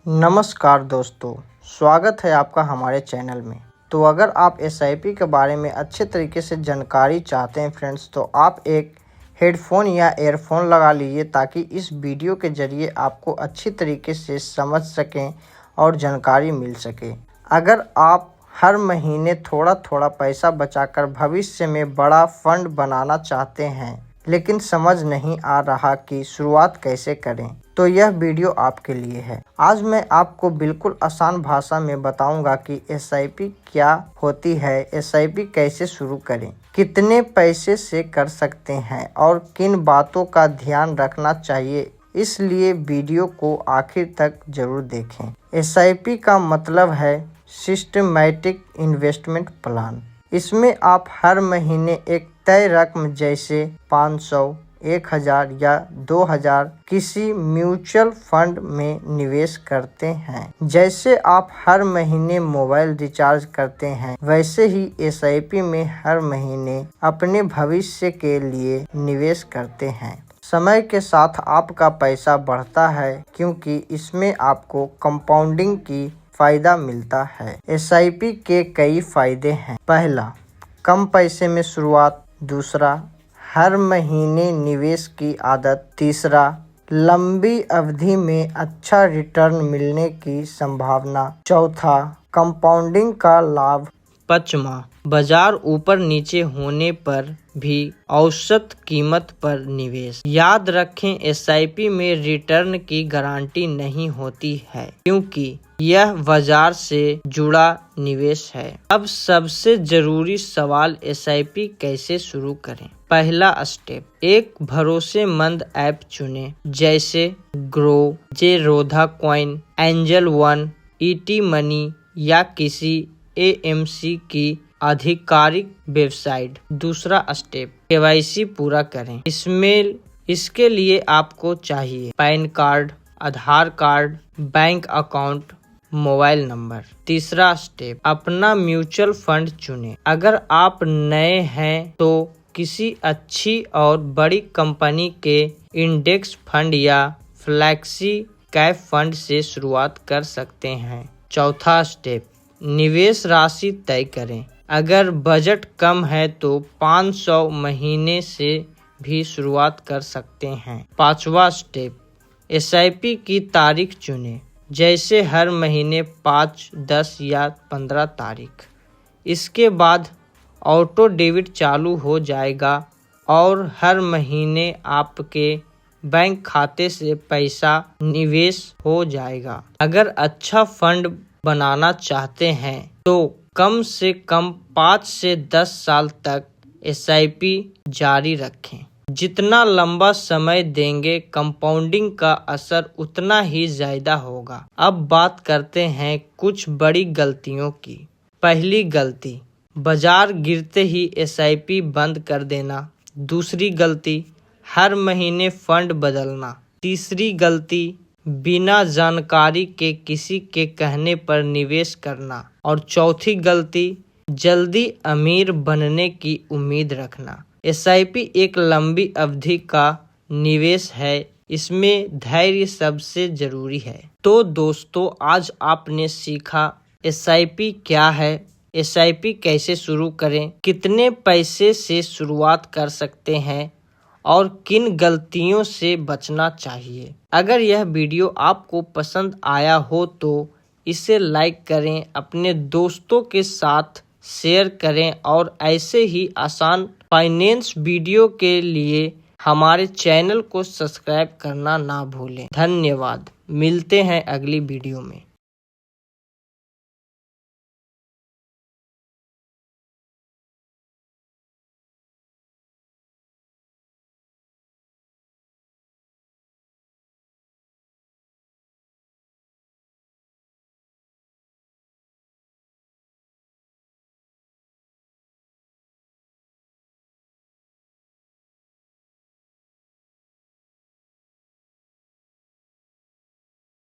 नमस्कार दोस्तों, स्वागत है आपका हमारे चैनल में। तो अगर आप एसआईपी के बारे में अच्छे तरीके से जानकारी चाहते हैं फ्रेंड्स, तो आप एक हेडफोन या एयरफोन लगा लीजिए ताकि इस वीडियो के ज़रिए आपको अच्छी तरीके से समझ सकें और जानकारी मिल सके। अगर आप हर महीने थोड़ा थोड़ा पैसा बचाकर भविष्य में बड़ा फंड बनाना चाहते हैं लेकिन समझ नहीं आ रहा कि शुरुआत कैसे करें, तो यह वीडियो आपके लिए है। आज मैं आपको बिल्कुल आसान भाषा में बताऊंगा कि एसआईपी क्या होती है, एसआईपी कैसे शुरू करें, कितने पैसे से कर सकते हैं और किन बातों का ध्यान रखना चाहिए। इसलिए वीडियो को आखिर तक जरूर देखें। एसआईपी का मतलब है सिस्टमैटिक इन्वेस्टमेंट प्लान। इसमें आप हर महीने एक तय रकम जैसे 500, 1000 या 2000 किसी म्यूचुअल फंड में निवेश करते हैं। जैसे आप हर महीने मोबाइल रिचार्ज करते हैं, वैसे ही एसआईपी में हर महीने अपने भविष्य के लिए निवेश करते हैं। समय के साथ आपका पैसा बढ़ता है क्योंकि इसमें आपको कंपाउंडिंग की फायदा मिलता है। एसआईपी के कई फायदे हैं। पहला, कम पैसे में शुरुआत। दूसरा, हर महीने निवेश की आदत। तीसरा, लंबी अवधि में अच्छा रिटर्न मिलने की संभावना। चौथा, कंपाउंडिंग का लाभ। पांचवा, बाजार ऊपर नीचे होने पर भी औसत कीमत पर निवेश। याद रखें, एसआईपी में रिटर्न की गारंटी नहीं होती है क्योंकि यह बाजार से जुड़ा निवेश है। अब सबसे जरूरी सवाल, एसआईपी कैसे शुरू करें। पहला स्टेप, एक भरोसेमंद ऐप चुनें जैसे grow, Zerodha coin, angel one, ET money या किसी एएमसी की आधिकारिक वेबसाइट। दूसरा स्टेप, केवाईसी पूरा करें। इसके लिए आपको चाहिए PAN card, Aadhaar card, bank account, mobile number. तीसरा स्टेप, अपना म्यूचुअल फंड चुनें। अगर आप नए हैं तो किसी अच्छी और बड़ी कंपनी के इंडेक्स फंड या फ्लैक्सी कैप फंड से शुरुआत कर सकते हैं। चौथा स्टेप, निवेश राशि तय करें। अगर बजट कम है तो 500 महीने से भी शुरुआत कर सकते हैं। पांचवा स्टेप, एसआईपी की तारीख चुनें जैसे हर महीने 5, 10 या 15 तारीख। इसके बाद ऑटो डेबिट चालू हो जाएगा और हर महीने आपके बैंक खाते से पैसा निवेश हो जाएगा। अगर अच्छा फंड बनाना चाहते हैं तो कम से कम 5 से 10 साल तक एसआईपी जारी रखें। जितना लंबा समय देंगे, कंपाउंडिंग का असर उतना ही ज्यादा होगा। अब बात करते हैं कुछ बड़ी गलतियों की। पहली गलती, बाजार गिरते ही एसआईपी बंद कर देना। दूसरी गलती, हर महीने फंड बदलना। तीसरी गलती, बिना जानकारी के किसी के कहने पर निवेश करना। और चौथी गलती, जल्दी अमीर बनने की उम्मीद रखना। एसआईपी एक लंबी अवधि का निवेश है, इसमें धैर्य सबसे जरूरी है। तो दोस्तों, आज आपने सीखा एसआईपी क्या है, एसआईपी कैसे शुरू करें, कितने पैसे से शुरुआत कर सकते हैं और किन गलतियों से बचना चाहिए। अगर यह वीडियो आपको पसंद आया हो तो इसे लाइक करें, अपने दोस्तों के साथ शेयर करें और ऐसे ही आसान फाइनेंस वीडियो के लिए हमारे चैनल को सब्सक्राइब करना ना भूलें। धन्यवाद। मिलते हैं अगली वीडियो में।